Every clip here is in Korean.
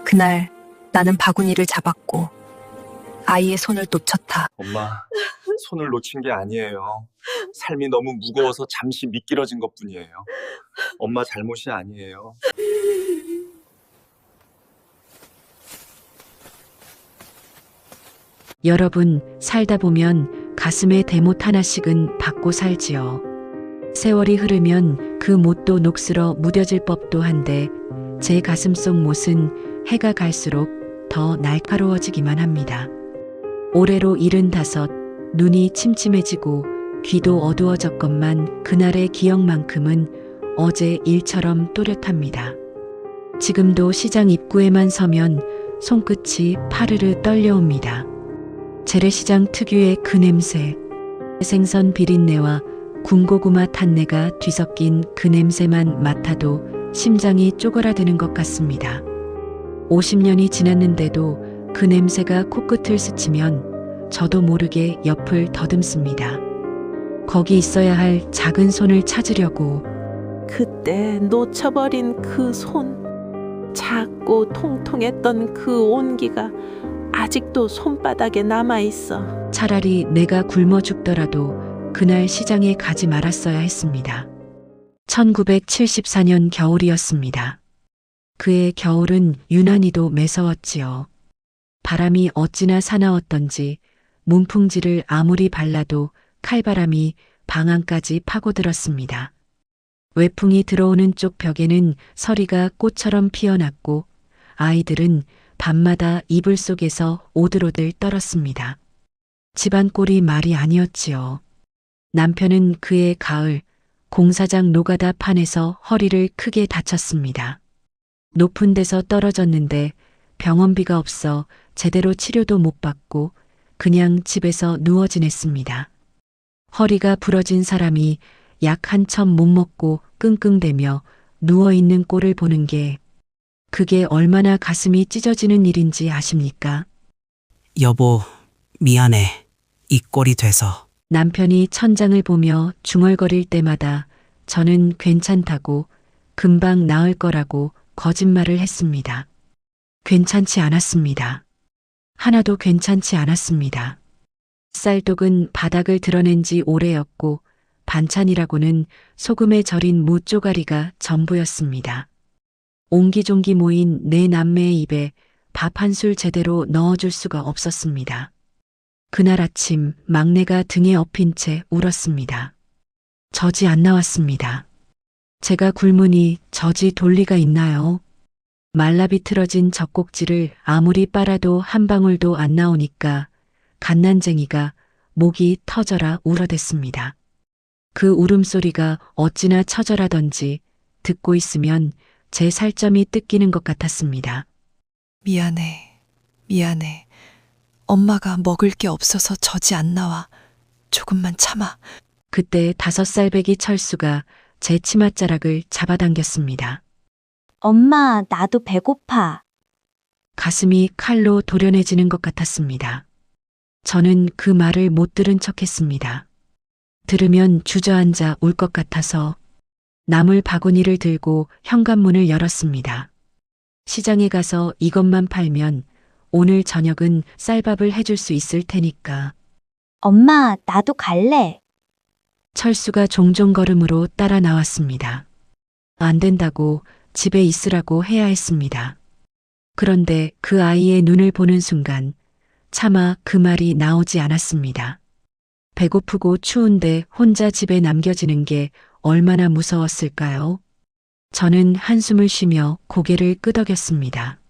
그날 나는 바구니를 잡았고 아이의 손을 놓쳤다. 엄마, 손을 놓친 게 아니에요. 삶이 너무 무거워서 잠시 미끄러진 것뿐이에요. 엄마 잘못이 아니에요. 여러분, 살다 보면 가슴에 대못 하나씩은 받고 살지요. 세월이 흐르면 그 못도 녹슬어 무뎌질 법도 한데 제 가슴 속 못은 해가 갈수록 더 날카로워지기만 합니다. 올해로 75, 눈이 침침해지고 귀도 어두워졌건만 그날의 기억만큼은 어제 일처럼 또렷합니다. 지금도 시장 입구에만 서면 손끝이 파르르 떨려옵니다. 재래시장 특유의 그 냄새, 생선 비린내와 군고구마 탄내가 뒤섞인 그 냄새만 맡아도 심장이 쪼그라드는 것 같습니다. 50년이 지났는데도 그 냄새가 코끝을 스치면 저도 모르게 옆을 더듬습니다. 거기 있어야 할 작은 손을 찾으려고. 그때 놓쳐버린 그 손, 작고 통통했던 그 온기가 아직도 손바닥에 남아있어. 차라리 내가 굶어 죽더라도 그날 시장에 가지 말았어야 했습니다. 1974년 겨울이었습니다. 그의 겨울은 유난히도 매서웠지요. 바람이 어찌나 사나웠던지 문풍지를 아무리 발라도 칼바람이 방 안까지 파고들었습니다. 외풍이 들어오는 쪽 벽에는 서리가 꽃처럼 피어났고 아이들은 밤마다 이불 속에서 오들오들 떨었습니다. 집안 꼴이 말이 아니었지요. 남편은 그해 가을 공사장 노가다 판에서 허리를 크게 다쳤습니다. 높은 데서 떨어졌는데 병원비가 없어 제대로 치료도 못 받고 그냥 집에서 누워 지냈습니다. 허리가 부러진 사람이 약 한 첩 못 먹고 끙끙대며 누워있는 꼴을 보는 게 그게 얼마나 가슴이 찢어지는 일인지 아십니까? 여보, 미안해. 이 꼴이 돼서. 남편이 천장을 보며 중얼거릴 때마다 저는 괜찮다고 금방 나을 거라고 거짓말을 했습니다. 괜찮지 않았습니다. 하나도 괜찮지 않았습니다. 쌀독은 바닥을 드러낸 지 오래였고 반찬이라고는 소금에 절인 무 쪼가리가 전부였습니다. 옹기종기 모인 네 남매의 입에 밥 한 술 제대로 넣어줄 수가 없었습니다. 그날 아침 막내가 등에 엎인 채 울었습니다. 젖이 안 나왔습니다. 제가 굶으니 젖이 돌 리가 있나요? 말라비틀어진 젖꼭지를 아무리 빨아도 한 방울도 안 나오니까 갓난쟁이가 목이 터져라 울어댔습니다. 그 울음소리가 어찌나 처절하던지 듣고 있으면 제 살점이 뜯기는 것 같았습니다. 미안해, 미안해. 엄마가 먹을 게 없어서 젖이 안 나와. 조금만 참아. 그때 5살배기 철수가 제 치맛자락을 잡아당겼습니다. 엄마, 나도 배고파. 가슴이 칼로 도려내지는 것 같았습니다. 저는 그 말을 못 들은 척했습니다. 들으면 주저앉아 울 것 같아서 나물 바구니를 들고 현관문을 열었습니다. 시장에 가서 이것만 팔면 오늘 저녁은 쌀밥을 해줄 수 있을 테니까. 엄마, 나도 갈래. 철수가 종종 걸음으로 따라 나왔습니다. 안 된다고 집에 있으라고 해야 했습니다. 그런데 그 아이의 눈을 보는 순간 차마 그 말이 나오지 않았습니다. 배고프고 추운데 혼자 집에 남겨지는 게 얼마나 무서웠을까요? 저는 한숨을 쉬며 고개를 끄덕였습니다.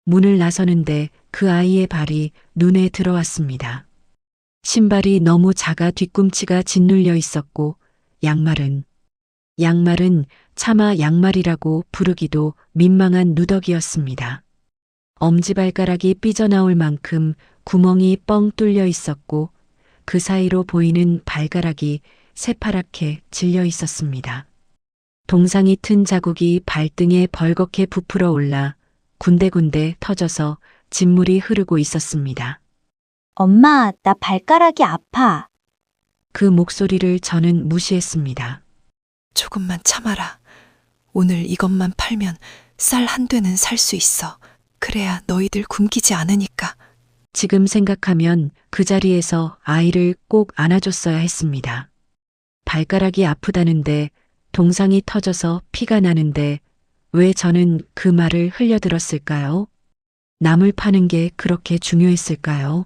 문을 나서는데 그 아이의 발이 눈에 들어왔습니다. 신발이 너무 작아 뒤꿈치가 짓눌려 있었고 양말은 차마 양말이라고 부르기도 민망한 누더기였습니다. 엄지발가락이 삐져나올 만큼 구멍이 뻥 뚫려 있었고 그 사이로 보이는 발가락이 새파랗게 질려 있었습니다. 동상이 튼 자국이 발등에 벌겋게 부풀어 올라 군데군데 터져서 진물이 흐르고 있었습니다. 엄마, 나 발가락이 아파. 그 목소리를 저는 무시했습니다. 조금만 참아라. 오늘 이것만 팔면 쌀 한 되는 살 수 있어. 그래야 너희들 굶기지 않으니까. 지금 생각하면 그 자리에서 아이를 꼭 안아줬어야 했습니다. 발가락이 아프다는데 동상이 터져서 피가 나는데 왜 저는 그 말을 흘려들었을까요? 남을 파는 게 그렇게 중요했을까요?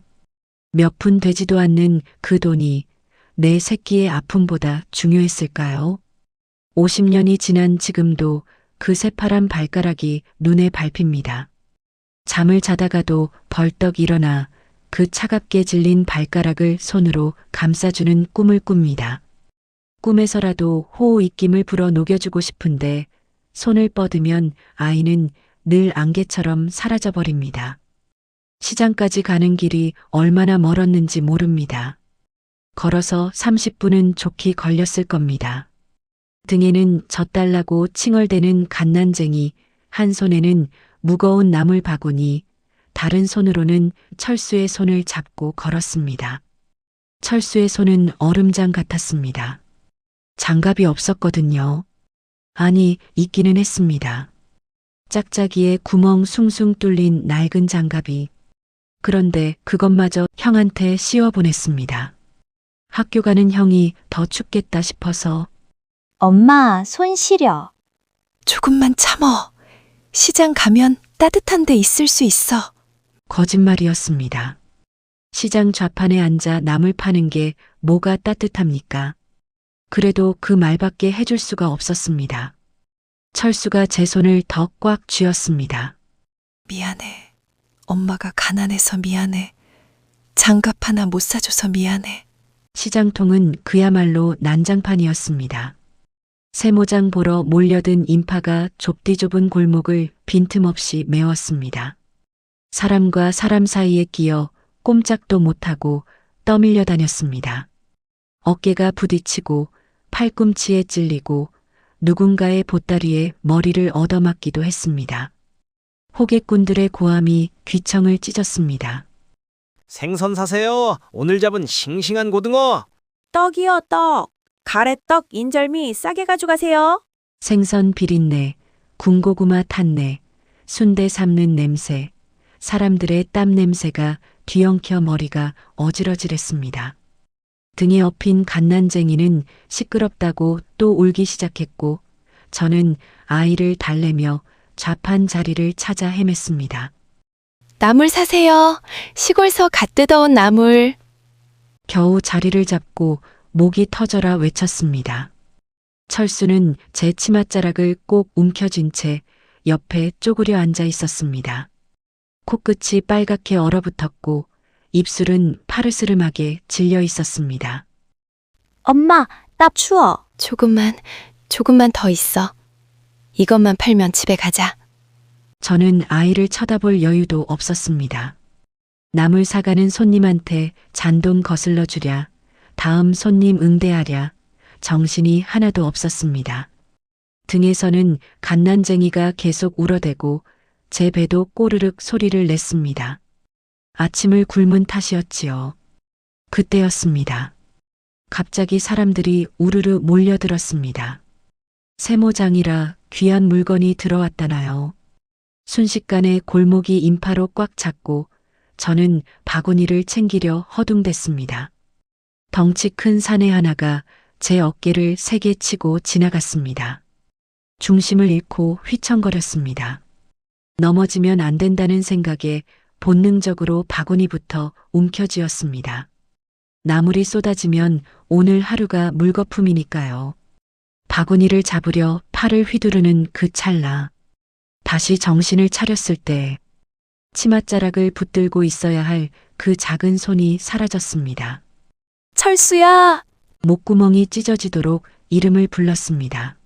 몇 푼 되지도 않는 그 돈이 내 새끼의 아픔보다 중요했을까요? 50년이 지난 지금도 그 새파란 발가락이 눈에 밟힙니다. 잠을 자다가도 벌떡 일어나 그 차갑게 질린 발가락을 손으로 감싸주는 꿈을 꿉니다. 꿈에서라도 호호 입김을 불어 녹여주고 싶은데 손을 뻗으면 아이는 늘 안개처럼 사라져버립니다. 시장까지 가는 길이 얼마나 멀었는지 모릅니다. 걸어서 30분은 좋게 걸렸을 겁니다. 등에는 젖달라고 칭얼대는 갓난쟁이, 한 손에는 무거운 나물 바구니, 다른 손으로는 철수의 손을 잡고 걸었습니다. 철수의 손은 얼음장 같았습니다. 장갑이 없었거든요. 아니, 있기는 했습니다. 짝짝이에 구멍 숭숭 뚫린 낡은 장갑이. 그런데 그것마저 형한테 씌워보냈습니다. 학교 가는 형이 더 춥겠다 싶어서 엄마, 손 시려. 조금만 참어. 시장 가면 따뜻한 데 있을 수 있어. 거짓말이었습니다. 시장 좌판에 앉아 나물 파는 게 뭐가 따뜻합니까? 그래도 그 말밖에 해줄 수가 없었습니다. 철수가 제 손을 더 꽉 쥐었습니다. 미안해. 엄마가 가난해서 미안해. 장갑 하나 못 사줘서 미안해. 시장통은 그야말로 난장판이었습니다. 세모장 보러 몰려든 인파가 좁디 좁은 골목을 빈틈없이 메웠습니다. 사람과 사람 사이에 끼어 꼼짝도 못하고 떠밀려 다녔습니다. 어깨가 부딪히고 팔꿈치에 찔리고 누군가의 보따리에 머리를 얻어맞기도 했습니다. 호객꾼들의 고함이 귀청을 찢었습니다. 생선 사세요. 오늘 잡은 싱싱한 고등어. 떡이요, 떡. 가래떡, 인절미 싸게 가져가세요. 생선 비린내, 군고구마 탄내, 순대 삶는 냄새, 사람들의 땀 냄새가 뒤엉켜 머리가 어지러질했습니다. 등에 업힌 갓난쟁이는 시끄럽다고 또 울기 시작했고 저는 아이를 달래며 좌판 자리를 찾아 헤맸습니다. 나물 사세요. 시골서 갓 뜯어온 나물. 겨우 자리를 잡고 목이 터져라 외쳤습니다. 철수는 제 치맛자락을 꼭 움켜쥔 채 옆에 쪼그려 앉아 있었습니다. 코끝이 빨갛게 얼어붙었고 입술은 파르스름하게 질려 있었습니다. 엄마, 나 추워. 조금만 더 있어. 이것만 팔면 집에 가자. 저는 아이를 쳐다볼 여유도 없었습니다. 나물 사가는 손님한테 잔돈 거슬러 주랴, 다음 손님 응대하랴, 정신이 하나도 없었습니다. 등에서는 갓난쟁이가 계속 울어대고 제 배도 꼬르륵 소리를 냈습니다. 아침을 굶은 탓이었지요. 그때였습니다. 갑자기 사람들이 우르르 몰려들었습니다. 세모장이라 귀한 물건이 들어왔다나요. 순식간에 골목이 인파로 꽉 찼고 저는 바구니를 챙기려 허둥댔습니다. 덩치 큰 사내 하나가 제 어깨를 세게 치고 지나갔습니다. 중심을 잃고 휘청거렸습니다. 넘어지면 안 된다는 생각에 본능적으로 바구니부터 움켜쥐었습니다. 나물이 쏟아지면 오늘 하루가 물거품이니까요. 바구니를 잡으려 팔을 휘두르는 그 찰나. 다시 정신을 차렸을 때 치맛자락을 붙들고 있어야 할 그 작은 손이 사라졌습니다. 철수야, 목구멍이 찢어지도록 이름을 불렀습니다.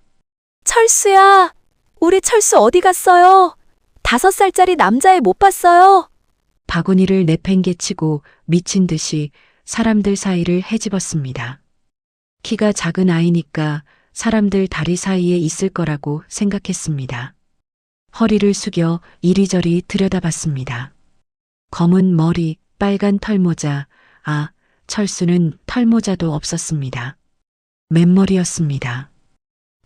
철수야. 우리 철수 어디 갔어요? 5살짜리 남자애 못 봤어요. 바구니를 내팽개치고 미친 듯이 사람들 사이를 헤집었습니다. 키가 작은 아이니까 사람들 다리 사이에 있을 거라고 생각했습니다. 허리를 숙여 이리저리 들여다봤습니다. 검은 머리, 빨간 털모자, 철수는 털모자도 없었습니다. 맨머리였습니다.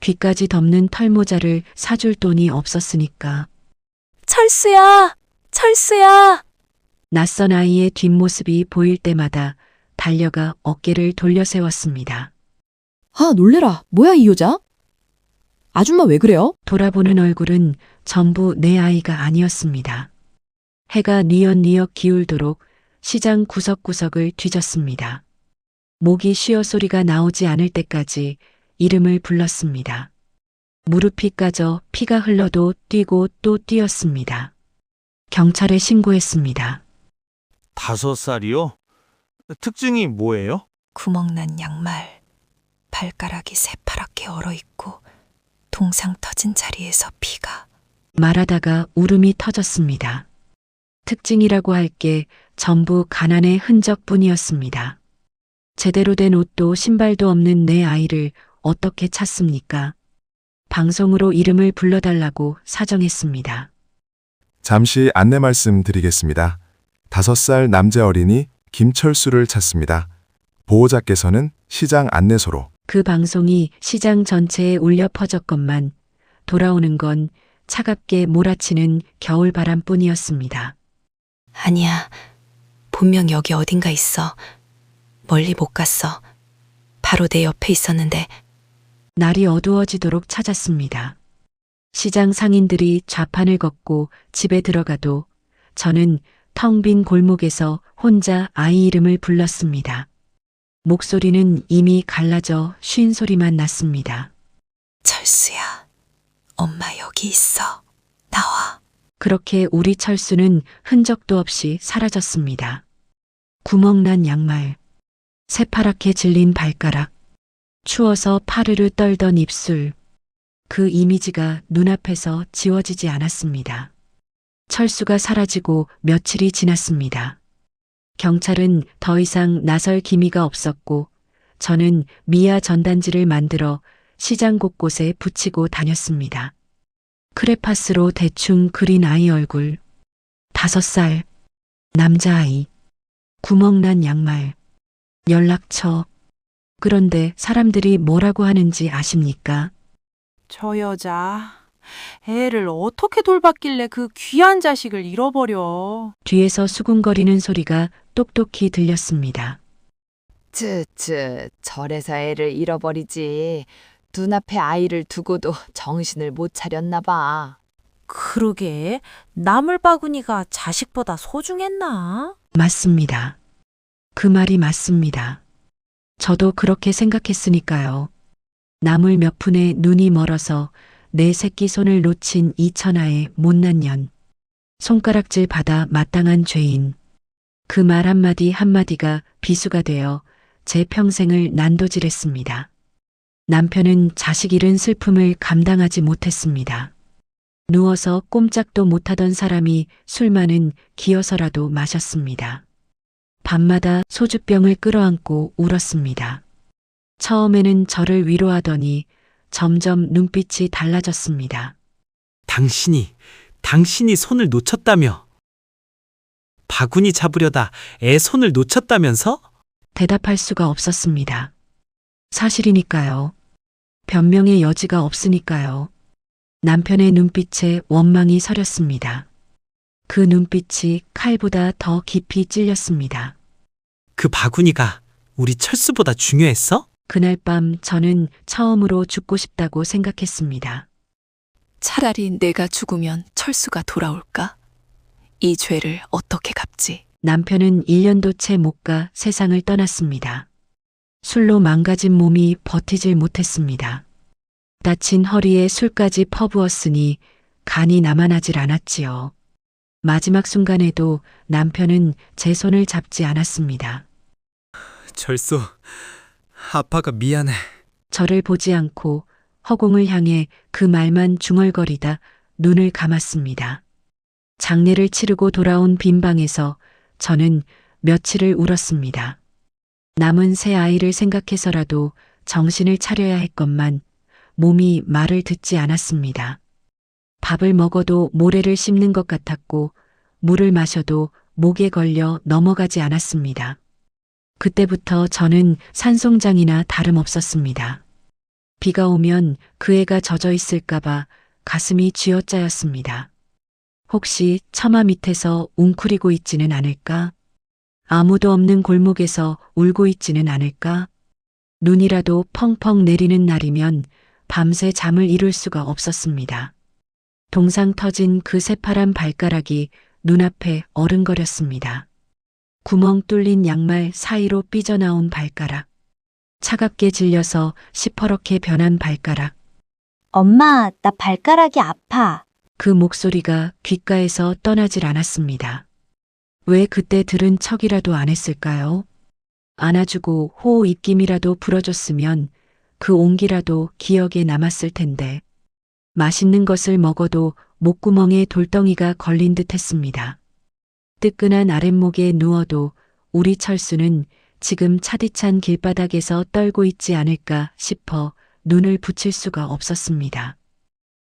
귀까지 덮는 털모자를 사줄 돈이 없었으니까. 철수야, 철수야! 낯선 아이의 뒷모습이 보일 때마다 달려가 어깨를 돌려 세웠습니다. 아, 놀래라. 뭐야, 이 여자? 아줌마 왜 그래요? 돌아보는 얼굴은 전부 내 아이가 아니었습니다. 해가 뉘엿뉘엿 기울도록 시장 구석구석을 뒤졌습니다. 목이 쉬어 소리가 나오지 않을 때까지 이름을 불렀습니다. 무릎이 까져 피가 흘러도 뛰고 또 뛰었습니다. 경찰에 신고했습니다. 5살이요? 특징이 뭐예요? 구멍난 양말, 발가락이 새파랗게 얼어있고 동상 터진 자리에서 피가. 말하다가 울음이 터졌습니다. 특징이라고 할 게 전부 가난의 흔적뿐이었습니다. 제대로 된 옷도 신발도 없는 내 아이를 어떻게 찾습니까? 방송으로 이름을 불러달라고 사정했습니다. 잠시 안내 말씀드리겠습니다. 5살 남자 어린이 김철수를 찾습니다. 보호자께서는 시장 안내소로. 그 방송이 시장 전체에 울려 퍼졌건만 돌아오는 건 차갑게 몰아치는 겨울바람뿐이었습니다. 아니야. 분명 여기 어딘가 있어. 멀리 못 갔어. 바로 내 옆에 있었는데. 날이 어두워지도록 찾았습니다. 시장 상인들이 좌판을 걷고 집에 들어가도 저는 텅 빈 골목에서 혼자 아이 이름을 불렀습니다. 목소리는 이미 갈라져 쉰 소리만 났습니다. 철수야, 엄마 여기 있어. 나와. 그렇게 우리 철수는 흔적도 없이 사라졌습니다. 구멍난 양말, 새파랗게 질린 발가락, 추워서 파르르 떨던 입술, 그 이미지가 눈앞에서 지워지지 않았습니다. 철수가 사라지고 며칠이 지났습니다. 경찰은 더 이상 나설 기미가 없었고 저는 미아 전단지를 만들어 시장 곳곳에 붙이고 다녔습니다. 크레파스로 대충 그린 아이 얼굴, 5살, 남자아이, 구멍난 양말, 연락처. 그런데 사람들이 뭐라고 하는지 아십니까? 저 여자 애를 어떻게 돌봤길래 그 귀한 자식을 잃어버려. 뒤에서 수군거리는 소리가 똑똑히 들렸습니다. 쯔쯔, 저래서 애를 잃어버리지. 눈앞에 아이를 두고도 정신을 못 차렸나 봐. 그러게, 나물바구니가 자식보다 소중했나? 맞습니다. 그 말이 맞습니다. 저도 그렇게 생각했으니까요. 나물 몇 푼에 눈이 멀어서 내 새끼 손을 놓친 이 천하의 못난 년. 손가락질 받아 마땅한 죄인. 그 말 한마디 한마디가 비수가 되어 제 평생을 난도질했습니다. 남편은 자식 잃은 슬픔을 감당하지 못했습니다. 누워서 꼼짝도 못하던 사람이 술만은 기어서라도 마셨습니다. 밤마다 소주병을 끌어안고 울었습니다. 처음에는 저를 위로하더니 점점 눈빛이 달라졌습니다. 당신이 손을 놓쳤다며? 바구니 잡으려다 애 손을 놓쳤다면서? 대답할 수가 없었습니다. 사실이니까요. 변명의 여지가 없으니까요. 남편의 눈빛에 원망이 서렸습니다. 그 눈빛이 칼보다 더 깊이 찔렸습니다. 그 바구니가 우리 철수보다 중요했어? 그날 밤 저는 처음으로 죽고 싶다고 생각했습니다. 차라리 내가 죽으면 철수가 돌아올까? 이 죄를 어떻게 갚지? 남편은 1년도 채 못 가 세상을 떠났습니다. 술로 망가진 몸이 버티질 못했습니다. 다친 허리에 술까지 퍼부었으니 간이 남아나질 않았지요. 마지막 순간에도 남편은 제 손을 잡지 않았습니다. 철수, 아빠가 미안해. 저를 보지 않고 허공을 향해 그 말만 중얼거리다 눈을 감았습니다. 장례를 치르고 돌아온 빈 방에서 저는 며칠을 울었습니다. 남은 새 아이를 생각해서라도 정신을 차려야 했건만 몸이 말을 듣지 않았습니다. 밥을 먹어도 모래를 씹는 것 같았고 물을 마셔도 목에 걸려 넘어가지 않았습니다. 그때부터 저는 산송장이나 다름없었습니다. 비가 오면 그 애가 젖어 있을까봐 가슴이 쥐어짜였습니다. 혹시 처마 밑에서 웅크리고 있지는 않을까? 아무도 없는 골목에서 울고 있지는 않을까? 눈이라도 펑펑 내리는 날이면 밤새 잠을 이룰 수가 없었습니다. 동상 터진 그 새파란 발가락이 눈앞에 어른거렸습니다. 구멍 뚫린 양말 사이로 삐져나온 발가락. 차갑게 질려서 시퍼렇게 변한 발가락. 엄마, 나 발가락이 아파. 그 목소리가 귓가에서 떠나질 않았습니다. 왜 그때 들은 척이라도 안 했을까요? 안아주고 호호 입김이라도 불어줬으면 그 온기라도 기억에 남았을 텐데. 맛있는 것을 먹어도 목구멍에 돌덩이가 걸린 듯 했습니다. 뜨끈한 아랫목에 누워도 우리 철수는 지금 차디찬 길바닥에서 떨고 있지 않을까 싶어 눈을 붙일 수가 없었습니다.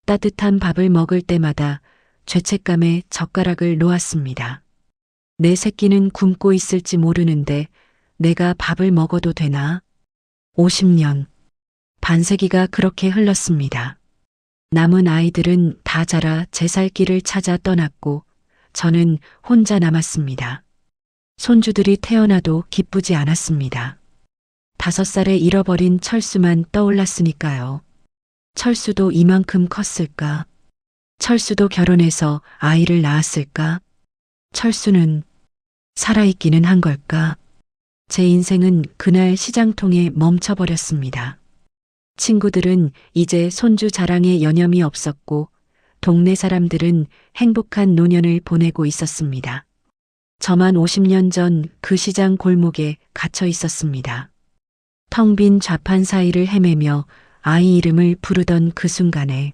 따뜻한 밥을 먹을 때마다 죄책감에 젓가락을 놓았습니다. 내 새끼는 굶고 있을지 모르는데 내가 밥을 먹어도 되나? 50년. 반세기가 그렇게 흘렀습니다. 남은 아이들은 다 자라 제 살 길을 찾아 떠났고 저는 혼자 남았습니다. 손주들이 태어나도 기쁘지 않았습니다. 5살에 잃어버린 철수만 떠올랐으니까요. 철수도 이만큼 컸을까? 철수도 결혼해서 아이를 낳았을까? 철수는 살아있기는 한 걸까? 제 인생은 그날 시장통에 멈춰버렸습니다. 친구들은 이제 손주 자랑에 여념이 없었고 동네 사람들은 행복한 노년을 보내고 있었습니다. 저만 50년 전 그 시장 골목에 갇혀 있었습니다. 텅 빈 좌판 사이를 헤매며 아이 이름을 부르던 그 순간에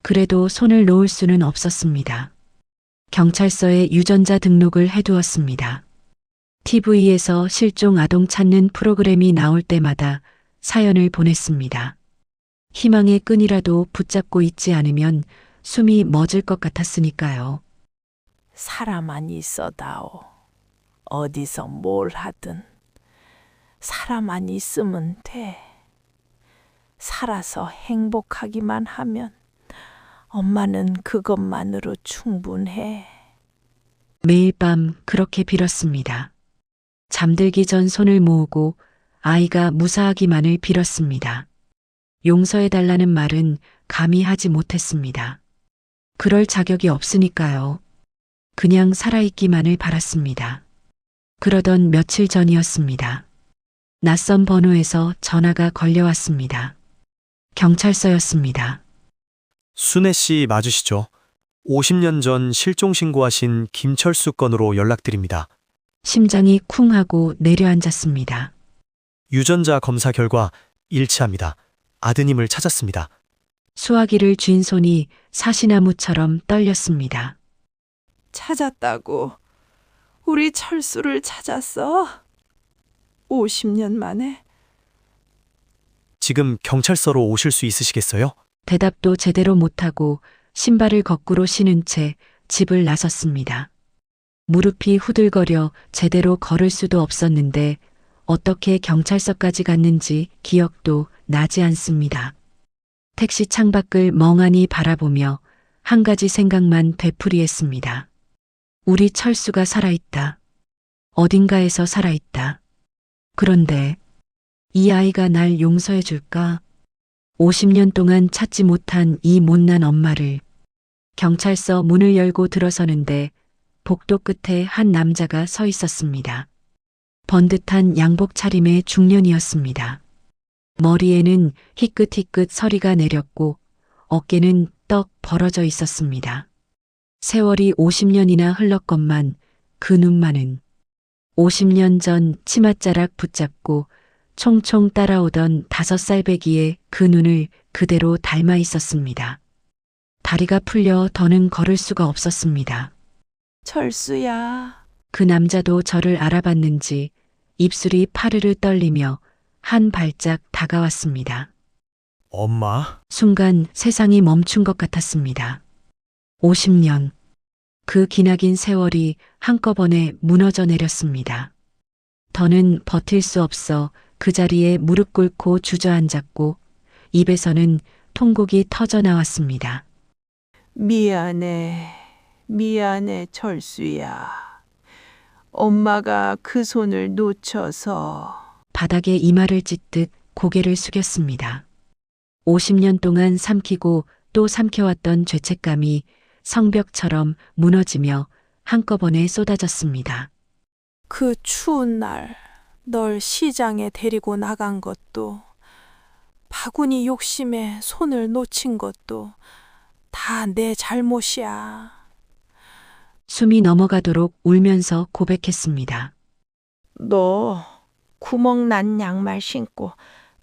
그래도 손을 놓을 수는 없었습니다. 경찰서에 유전자 등록을 해두었습니다. TV에서 실종 아동 찾는 프로그램이 나올 때마다 사연을 보냈습니다. 희망의 끈이라도 붙잡고 있지 않으면 숨이 멎을 것 같았으니까요. 사람만 있어다오. 어디서 뭘 하든 사람만 있으면 돼. 살아서 행복하기만 하면 엄마는 그것만으로 충분해. 매일 밤 그렇게 빌었습니다. 잠들기 전 손을 모으고 아이가 무사하기만을 빌었습니다. 용서해달라는 말은 감히 하지 못했습니다. 그럴 자격이 없으니까요. 그냥 살아있기만을 바랐습니다. 그러던 며칠 전이었습니다. 낯선 번호에서 전화가 걸려왔습니다. 경찰서였습니다. 순애 씨 맞으시죠? 50년 전 실종 신고하신 김철수 건으로 연락드립니다. 심장이 쿵 하고 내려앉았습니다. 유전자 검사 결과 일치합니다. 아드님을 찾았습니다. 수화기를 쥔 손이 사시나무처럼 떨렸습니다. 찾았다고. 우리 철수를 찾았어? 50년 만에? 지금 경찰서로 오실 수 있으시겠어요? 대답도 제대로 못하고 신발을 거꾸로 신은 채 집을 나섰습니다. 무릎이 후들거려 제대로 걸을 수도 없었는데 어떻게 경찰서까지 갔는지 기억도 나지 않습니다. 택시 창밖을 멍하니 바라보며 한 가지 생각만 되풀이했습니다. 우리 철수가 살아있다. 어딘가에서 살아있다. 그런데 이 아이가 날 용서해 줄까? 50년 동안 찾지 못한 이 못난 엄마를. 경찰서 문을 열고 들어서는데 복도 끝에 한 남자가 서 있었습니다. 번듯한 양복 차림의 중년이었습니다. 머리에는 희끗희끗 서리가 내렸고 어깨는 떡 벌어져 있었습니다. 세월이 50년이나 흘렀건만 그 눈만은 50년 전 치맛자락 붙잡고 총총 따라오던 5살배기의 그 눈을 그대로 닮아 있었습니다. 다리가 풀려 더는 걸을 수가 없었습니다. 철수야. 그 남자도 저를 알아봤는지 입술이 파르르 떨리며 한 발짝 다가왔습니다. 엄마? 순간 세상이 멈춘 것 같았습니다. 50년. 그 기나긴 세월이 한꺼번에 무너져 내렸습니다. 더는 버틸 수 없어 그 자리에 무릎 꿇고 주저앉았고 입에서는 통곡이 터져 나왔습니다. 미안해. 미안해, 철수야. 엄마가 그 손을 놓쳐서. 바닥에 이마를 찢듯 고개를 숙였습니다. 50년 동안 삼키고 또 삼켜왔던 죄책감이 성벽처럼 무너지며 한꺼번에 쏟아졌습니다. 그 추운 날 널 시장에 데리고 나간 것도, 바구니 욕심에 손을 놓친 것도 다 내 잘못이야. 숨이 넘어가도록 울면서 고백했습니다. 너 구멍 난 양말 신고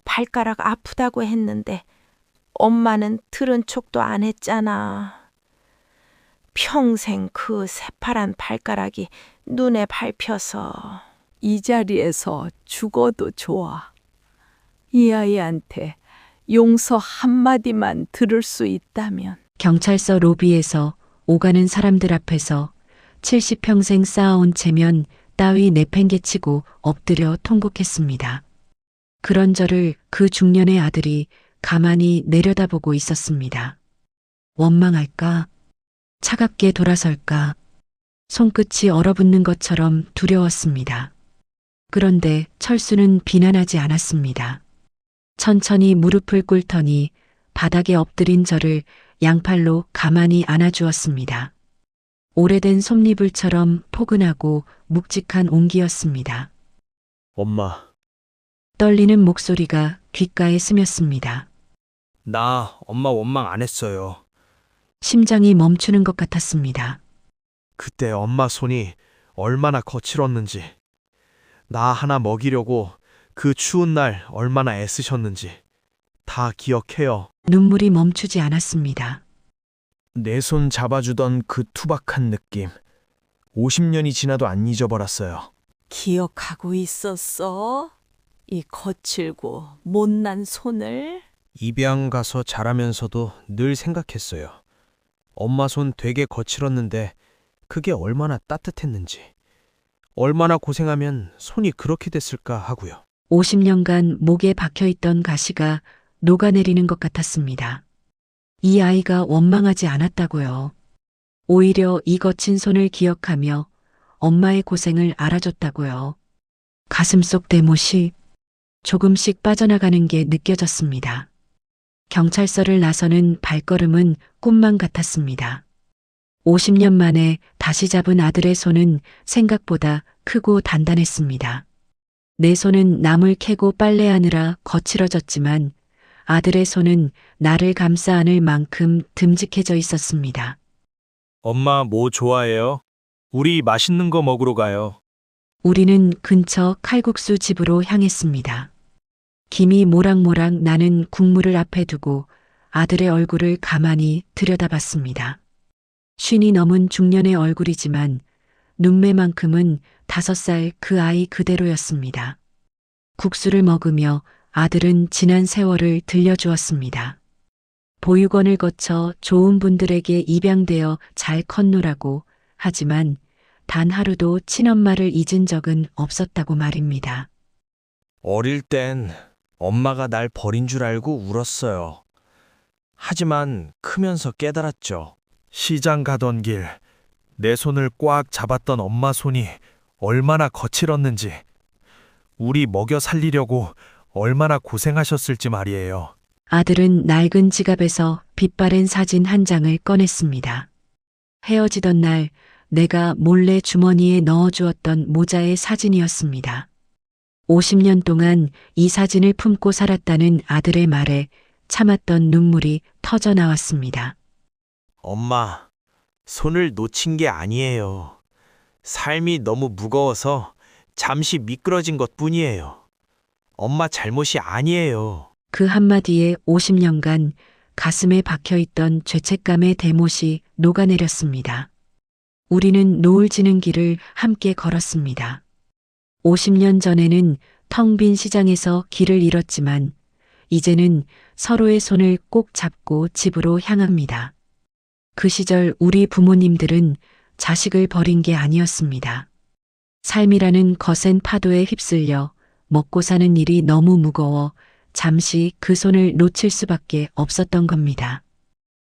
발가락 아프다고 했는데 엄마는 들은 척도 안 했잖아. 평생 그 새파란 발가락이 눈에 밟혀서 이 자리에서 죽어도 좋아. 이 아이한테 용서 한마디만 들을 수 있다면. 경찰서 로비에서 오가는 사람들 앞에서 70평생 쌓아온 체면 따위 내팽개치고 엎드려 통곡했습니다. 그런 저를 그 중년의 아들이 가만히 내려다보고 있었습니다. 원망할까? 차갑게 돌아설까? 손끝이 얼어붙는 것처럼 두려웠습니다. 그런데 철수는 비난하지 않았습니다. 천천히 무릎을 꿇더니 바닥에 엎드린 저를 양팔로 가만히 안아주었습니다. 오래된 솜니불처럼 포근하고 묵직한 온기였습니다. 엄마, 떨리는 목소리가 귓가에 스쳤습니다. 나 엄마 원망 안 했어요. 심장이 멈추는 것 같았습니다. 그때 엄마 손이 얼마나 거칠었는지, 나 하나 먹이려고 그 추운 날 얼마나 애쓰셨는지 다 기억해요. 눈물이 멈추지 않았습니다. 내 손 잡아주던 그 투박한 느낌, 50년이 지나도 안 잊어버렸어요. 기억하고 있었어? 이 거칠고 못난 손을? 입양 가서 자라면서도 늘 생각했어요. 엄마 손 되게 거칠었는데 그게 얼마나 따뜻했는지, 얼마나 고생하면 손이 그렇게 됐을까 하고요. 50년간 목에 박혀있던 가시가 녹아내리는 것 같았습니다. 이 아이가 원망하지 않았다고요. 오히려 이 거친 손을 기억하며 엄마의 고생을 알아줬다고요. 가슴속 대못이 조금씩 빠져나가는 게 느껴졌습니다. 경찰서를 나서는 발걸음은 꿈만 같았습니다. 50년 만에 다시 잡은 아들의 손은 생각보다 크고 단단했습니다. 내 손은 남을 캐고 빨래하느라 거칠어졌지만 아들의 손은 나를 감싸 안을 만큼 듬직해져 있었습니다. 엄마 뭐 좋아해요? 우리 맛있는 거 먹으러 가요. 우리는 근처 칼국수 집으로 향했습니다. 김이 모락모락 나는 국물을 앞에 두고 아들의 얼굴을 가만히 들여다봤습니다. 50이 넘은 중년의 얼굴이지만 눈매만큼은 5살 그 아이 그대로였습니다. 국수를 먹으며 아들은 지난 세월을 들려주었습니다. 보육원을 거쳐 좋은 분들에게 입양되어 잘 컸노라고 하지만 단 하루도 친엄마를 잊은 적은 없었다고 말입니다. 어릴 땐 엄마가 날 버린 줄 알고 울었어요. 하지만 크면서 깨달았죠. 시장 가던 길, 내 손을 꽉 잡았던 엄마 손이 얼마나 거칠었는지, 우리 먹여 살리려고 얼마나 고생하셨을지 말이에요. 아들은 낡은 지갑에서 빛바랜 사진 한 장을 꺼냈습니다. 헤어지던 날 내가 몰래 주머니에 넣어주었던 모자의 사진이었습니다. 50년 동안 이 사진을 품고 살았다는 아들의 말에 참았던 눈물이 터져 나왔습니다. 엄마, 손을 놓친 게 아니에요. 삶이 너무 무거워서 잠시 미끄러진 것뿐이에요. 엄마 잘못이 아니에요. 그 한마디에 50년간 가슴에 박혀있던 죄책감의 대못이 녹아내렸습니다. 우리는 노을 지는 길을 함께 걸었습니다. 50년 전에는 텅 빈 시장에서 길을 잃었지만 이제는 서로의 손을 꼭 잡고 집으로 향합니다. 그 시절 우리 부모님들은 자식을 버린 게 아니었습니다. 삶이라는 거센 파도에 휩쓸려 먹고 사는 일이 너무 무거워 잠시 그 손을 놓칠 수밖에 없었던 겁니다.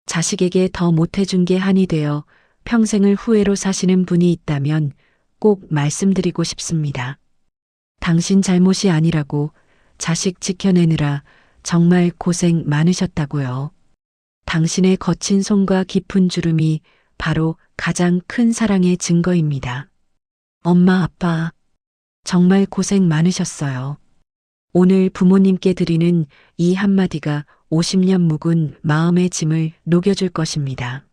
자식에게 더 못해준 게 한이 되어 평생을 후회로 사시는 분이 있다면 꼭 말씀드리고 싶습니다. 당신 잘못이 아니라고 자식 지켜내느라 정말 고생 많으셨다고요. 당신의 거친 손과 깊은 주름이 바로 가장 큰 사랑의 증거입니다. 엄마, 아빠, 정말 고생 많으셨어요. 오늘 부모님께 드리는 이 한마디가 50년 묵은 마음의 짐을 녹여줄 것입니다.